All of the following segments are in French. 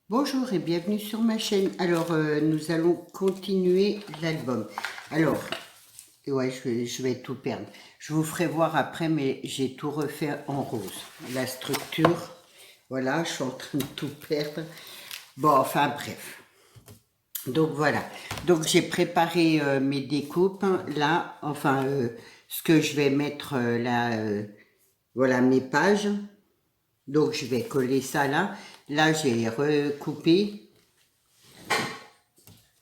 Bonjour et bienvenue sur ma chaîne. Alors, nous allons continuer l'album. Alors, ouais, je vais tout perdre. Je vous ferai voir après, mais j'ai tout refait en rose. La structure, voilà, je suis en train de tout perdre. Bon, enfin bref. Donc voilà. Donc j'ai préparé mes découpes. Là, enfin, ce que je vais mettre là, voilà mes pages. Donc je vais coller ça là. Là, j'ai recoupé.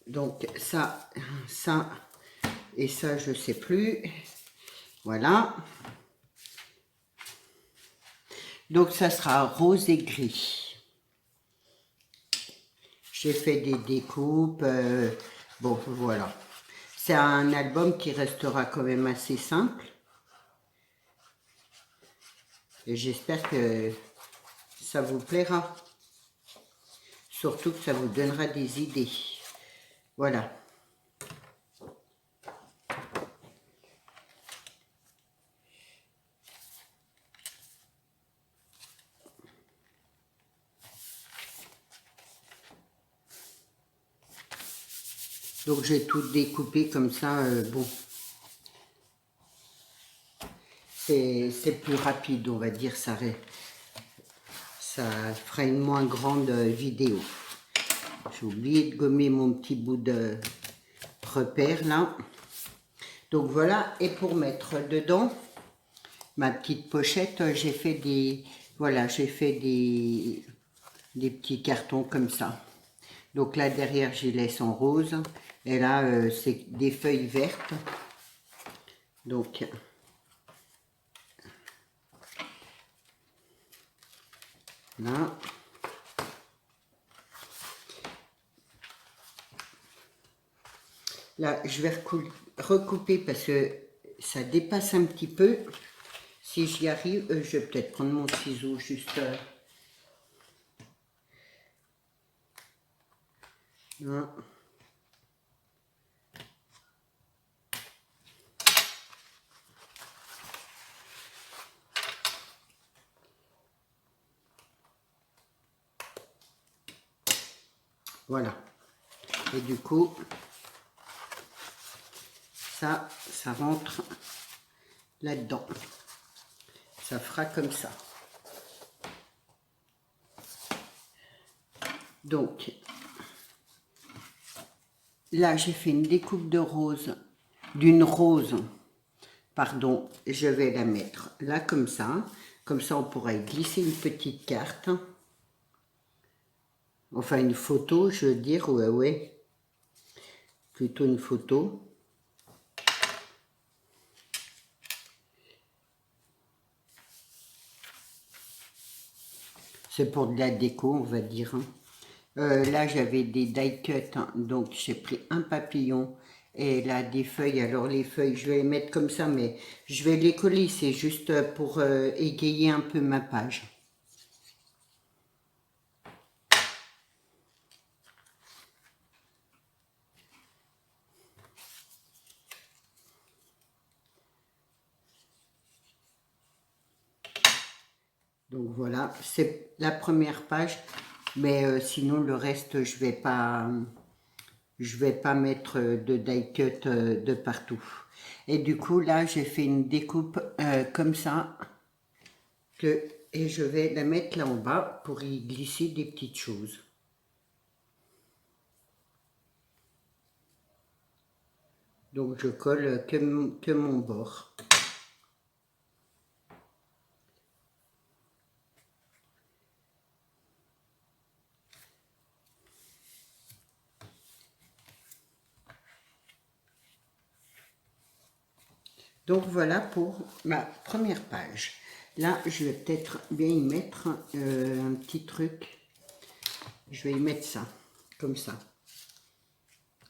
Donc ça et ça, je sais plus. Voilà. Donc ça sera rose et gris. J'ai fait des découpes. Bon, voilà. C'est un album qui restera quand même assez simple. Et j'espère que ça vous plaira. Surtout que ça vous donnera des idées. Voilà. Donc j'ai tout découpé comme ça. Bon. C'est plus rapide, on va dire. Ça fera une moins grande vidéo. J'ai oublié de gommer mon petit bout de repère là. Donc voilà, et pour mettre dedans ma petite pochette, j'ai fait des, voilà, j'ai fait des petits cartons comme ça. Donc là derrière, j'y laisse en rose. Et là, c'est des feuilles vertes. Donc là. Là, je vais recouper parce que ça dépasse un petit peu. Si j'y arrive, je vais peut-être prendre mon ciseau juste là. Voilà. Et du coup, ça rentre là-dedans. Ça fera comme ça. Donc, là, j'ai fait une découpe de rose, d'une rose, pardon, je vais la mettre là comme ça. Comme ça, on pourra y glisser une petite carte. Enfin, une photo, je veux dire, ouais. Plutôt une photo. C'est pour de la déco, on va dire. Là, j'avais des die cut, hein, donc j'ai pris un papillon et là des feuilles. Alors les feuilles, je vais les mettre comme ça, mais je vais les coller. C'est juste pour égayer un peu ma page. Donc voilà, c'est la première page, mais sinon le reste, je vais pas mettre de die cut de partout. Et du coup, là, j'ai fait une découpe comme ça, et je vais la mettre là en bas pour y glisser des petites choses. Donc, je colle que mon bord. Donc voilà pour ma première page. Là, je vais peut-être bien y mettre un petit truc. Je vais y mettre ça, comme ça.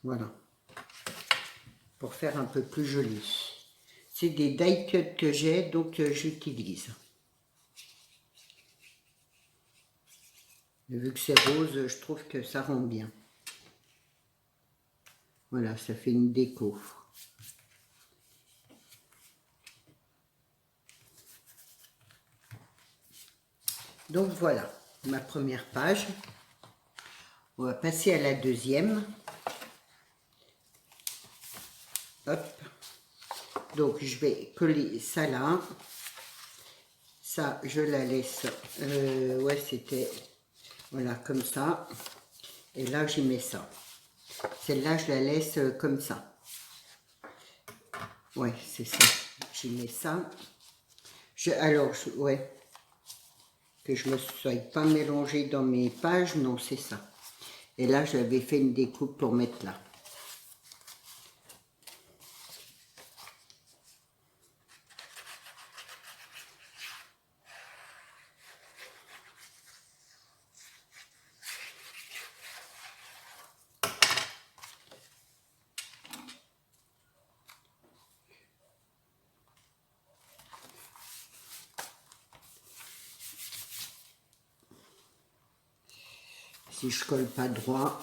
Voilà. Pour faire un peu plus joli. C'est des die cut que j'ai, donc j'utilise. Et vu que c'est rose, je trouve que ça rend bien. Voilà, ça fait une déco. Donc voilà, ma première page. On va passer à la deuxième. Hop. Donc je vais coller ça là. Ça, je la laisse. Ouais, c'était... Voilà, comme ça. Et là, j'y mets ça. Celle-là, je la laisse comme ça. Ouais, c'est ça. J'y mets ça. Ouais. Que je ne me sois pas mélangée dans mes pages. Non, c'est ça. Et là, j'avais fait une découpe pour mettre là. Si je colle pas droit.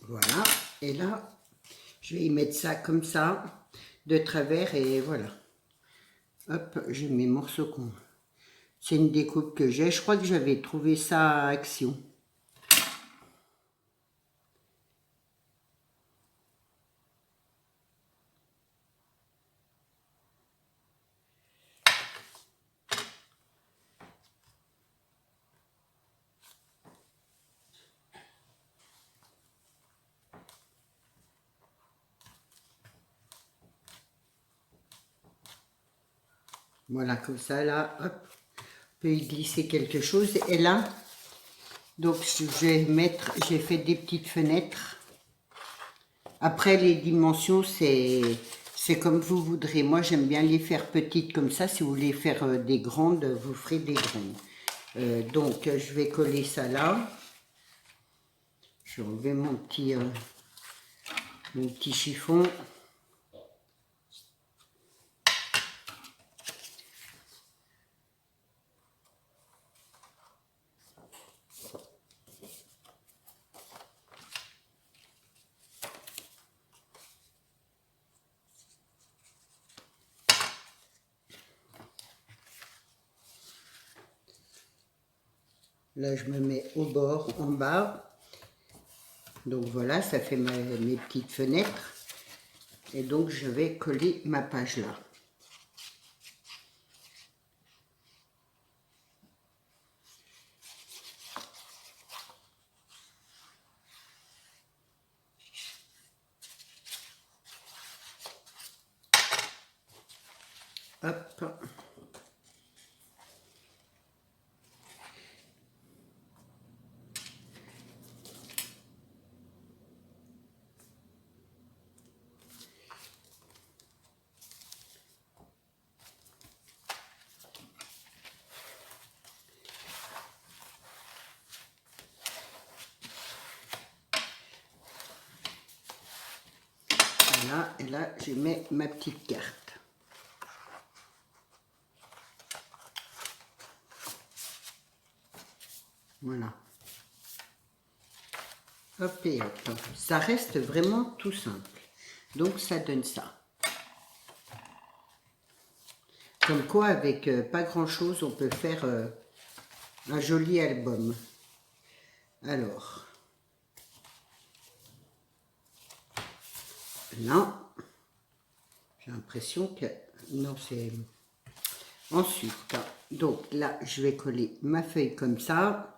Voilà. Et là, je vais y mettre ça comme ça, de travers, et voilà. Hop, j'ai mes morceaux con. C'est une découpe que j'ai. Je crois que j'avais trouvé ça à Action. Voilà, comme ça, là, hop, on peut y glisser quelque chose. Et là, donc, je vais mettre, j'ai fait des petites fenêtres. Après, les dimensions, c'est comme vous voudrez. Moi, j'aime bien les faire petites comme ça. Si vous voulez faire des grandes, vous ferez des grandes. Donc, je vais coller ça là. Je vais enlever mon petit chiffon. Là, je me mets au bord, en bas. Donc voilà, ça fait mes petites fenêtres. Et donc, je vais coller ma page là. Hop. Voilà, et là, je mets ma petite carte. Voilà. Hop et hop. Ça reste vraiment tout simple. Donc, ça donne ça. Comme quoi, avec pas grand-chose, on peut faire un joli album. Alors, là, j'ai l'impression que... Non, c'est... Ensuite, donc là, je vais coller ma feuille comme ça.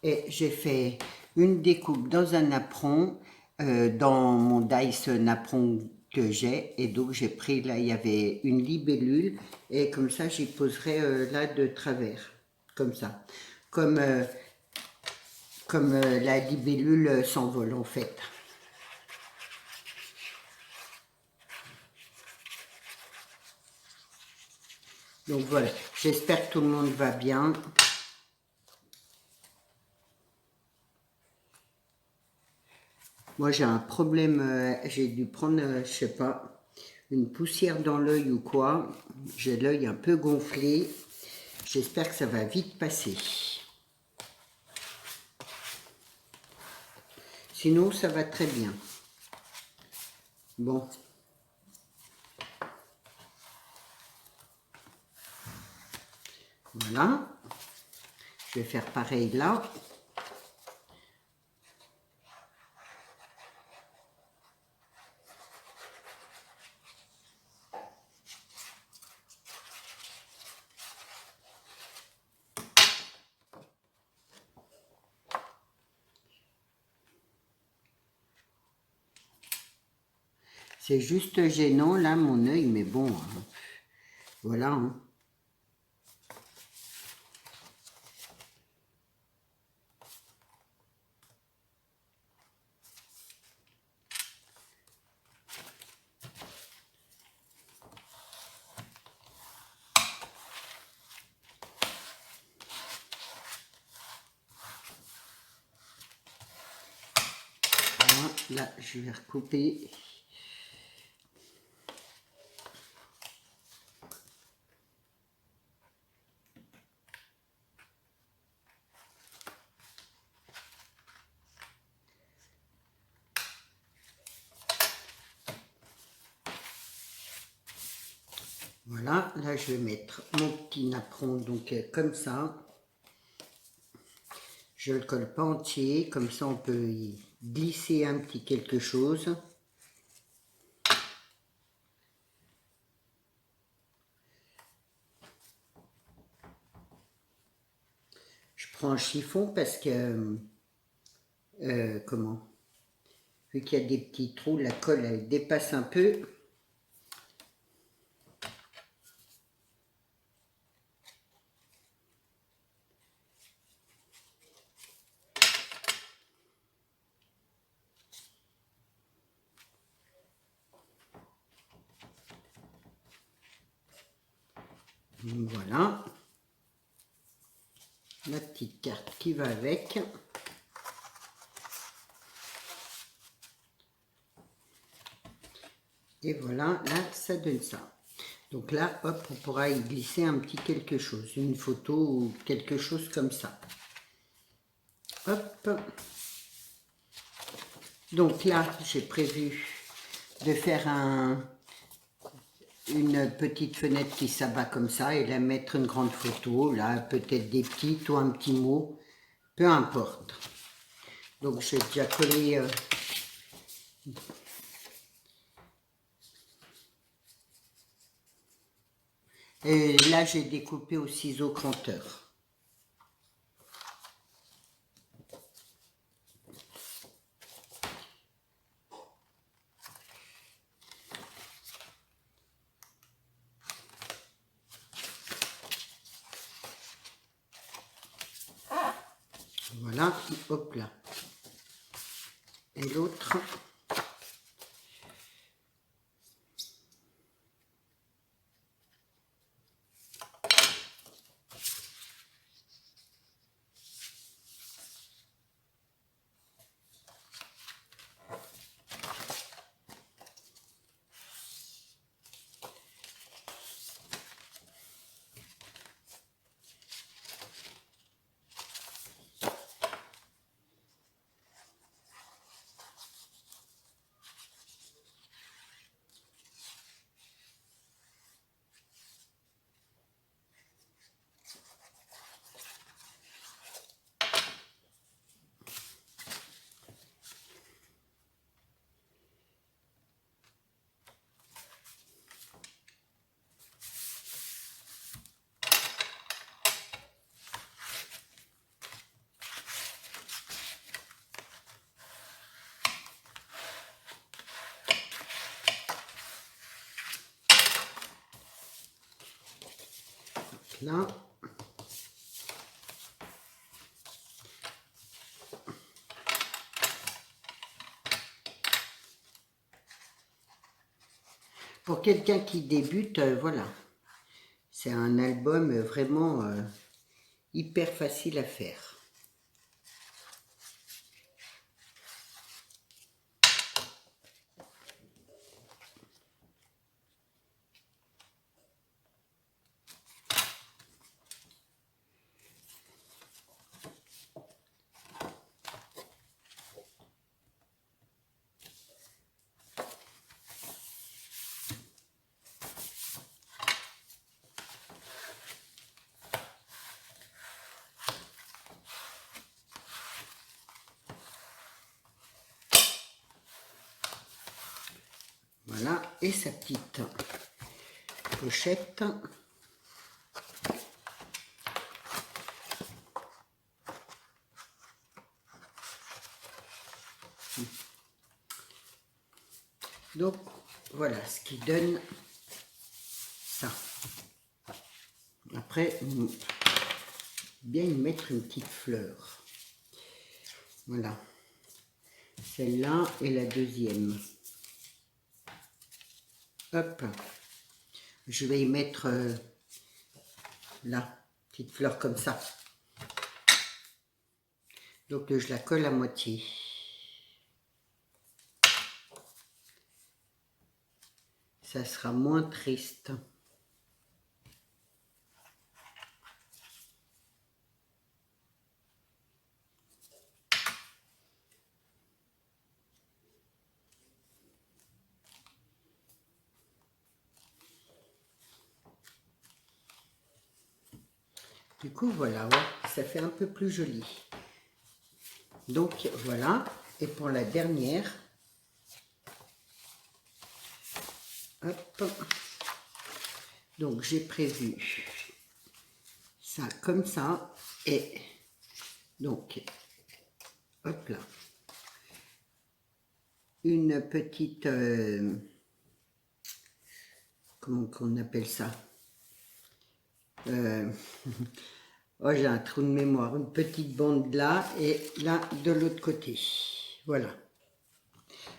Et j'ai fait une découpe dans un napperon, dans mon dice napperon que j'ai. Et donc, j'ai pris, là, il y avait une libellule. Et comme ça, j'y poserai là de travers. Comme ça. Comme la libellule s'envole, en fait. Donc voilà, j'espère que tout le monde va bien. Moi, j'ai un problème, j'ai dû prendre, je sais pas, une poussière dans l'œil ou quoi. J'ai l'œil un peu gonflé. J'espère que ça va vite passer. Sinon, ça va très bien. Bon. Voilà. Je vais faire pareil là. C'est juste gênant là, mon œil, mais bon, voilà. Hein. Là, je vais recouper. Voilà, là je vais mettre mon petit napperon donc comme ça. Je le colle pas entier, comme ça on peut y glisser un petit quelque chose. Je prends un chiffon parce que, comment, vu qu'il y a des petits trous, la colle elle dépasse un peu. Voilà. La petite carte qui va avec. Et voilà, là, ça donne ça. Donc là, hop, on pourra y glisser un petit quelque chose, une photo ou quelque chose comme ça. Hop. Donc là, j'ai prévu de faire une petite fenêtre qui s'abat comme ça et la mettre une grande photo, là, peut-être des petites ou un petit mot, peu importe. Donc j'ai déjà collé... et là, j'ai découpé au ciseau cranteur. Voilà, hop là. Et l'autre... Là. Pour quelqu'un qui débute, voilà. C'est un album vraiment hyper facile à faire. Voilà, et sa petite pochette. Donc, voilà ce qui donne ça. Après, bien y mettre une petite fleur. Voilà. Celle-là et la deuxième. Hop. Je vais y mettre là, petite fleur comme ça. Donc, je la colle à moitié. Ça sera moins triste. Du coup, voilà, ouais, ça fait un peu plus joli. Donc, voilà. Et pour la dernière, hop. Donc, j'ai prévu ça comme ça. Et donc, hop là. Une petite... comment qu'on appelle ça? Oh, j'ai un trou de mémoire. Une petite bande là et là de l'autre côté. Voilà.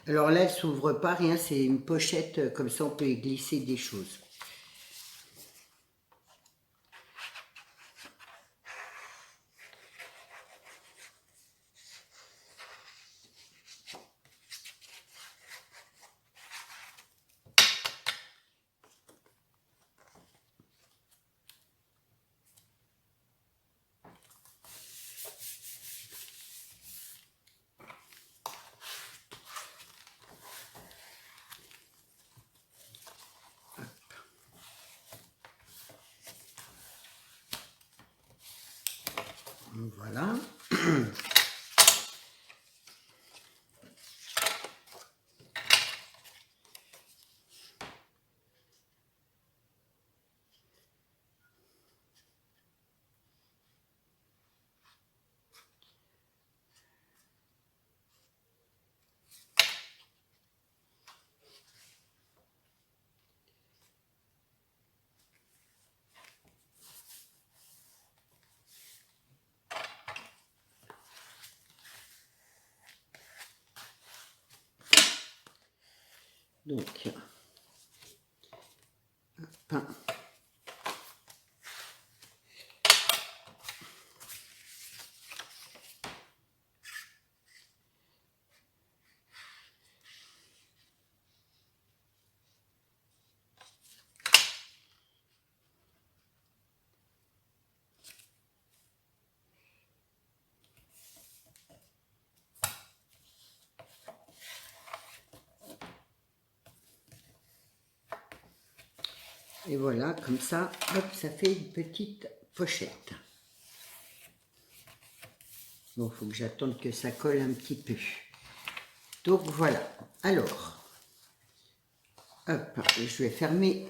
Alors là, elle s'ouvre pas, rien. C'est une pochette, comme ça on peut y glisser des choses. Voilà. Donc, hop. Et voilà, comme ça, hop, ça fait une petite pochette. Bon, il faut que j'attende que ça colle un petit peu. Donc voilà. Alors, hop, je vais fermer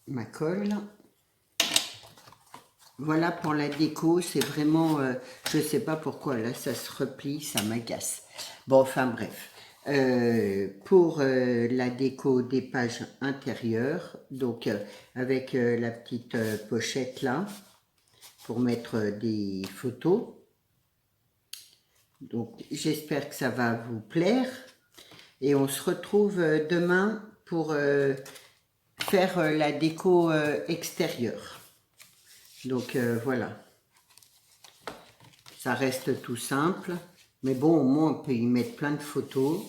ma colle. Voilà pour la déco, c'est vraiment, je ne sais pas pourquoi, là ça se replie, ça m'agace. Bon, enfin bref. Pour la déco des pages intérieures, donc avec la petite pochette là, pour mettre des photos. Donc j'espère que ça va vous plaire. Et on se retrouve demain pour faire la déco extérieure. Donc voilà. Ça reste tout simple. Mais bon, au moins on peut y mettre plein de photos.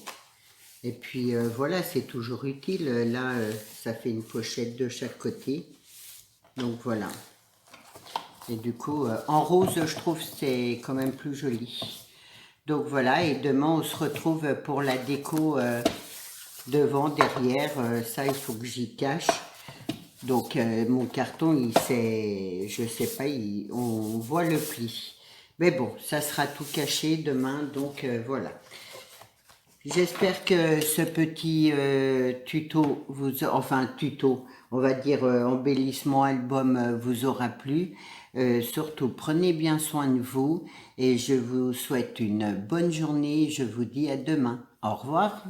Et puis voilà, c'est toujours utile. Là, ça fait une pochette de chaque côté. Donc voilà. Et du coup, en rose, je trouve c'est quand même plus joli. Donc voilà, et demain on se retrouve pour la déco devant, derrière. Ça, il faut que j'y cache. Donc mon carton, il s'est, je sais pas, on voit le pli. Mais bon, ça sera tout caché demain, donc voilà. J'espère que ce petit tuto, tuto, on va dire embellissement album vous aura plu. Surtout, prenez bien soin de vous et je vous souhaite une bonne journée. Je vous dis à demain. Au revoir.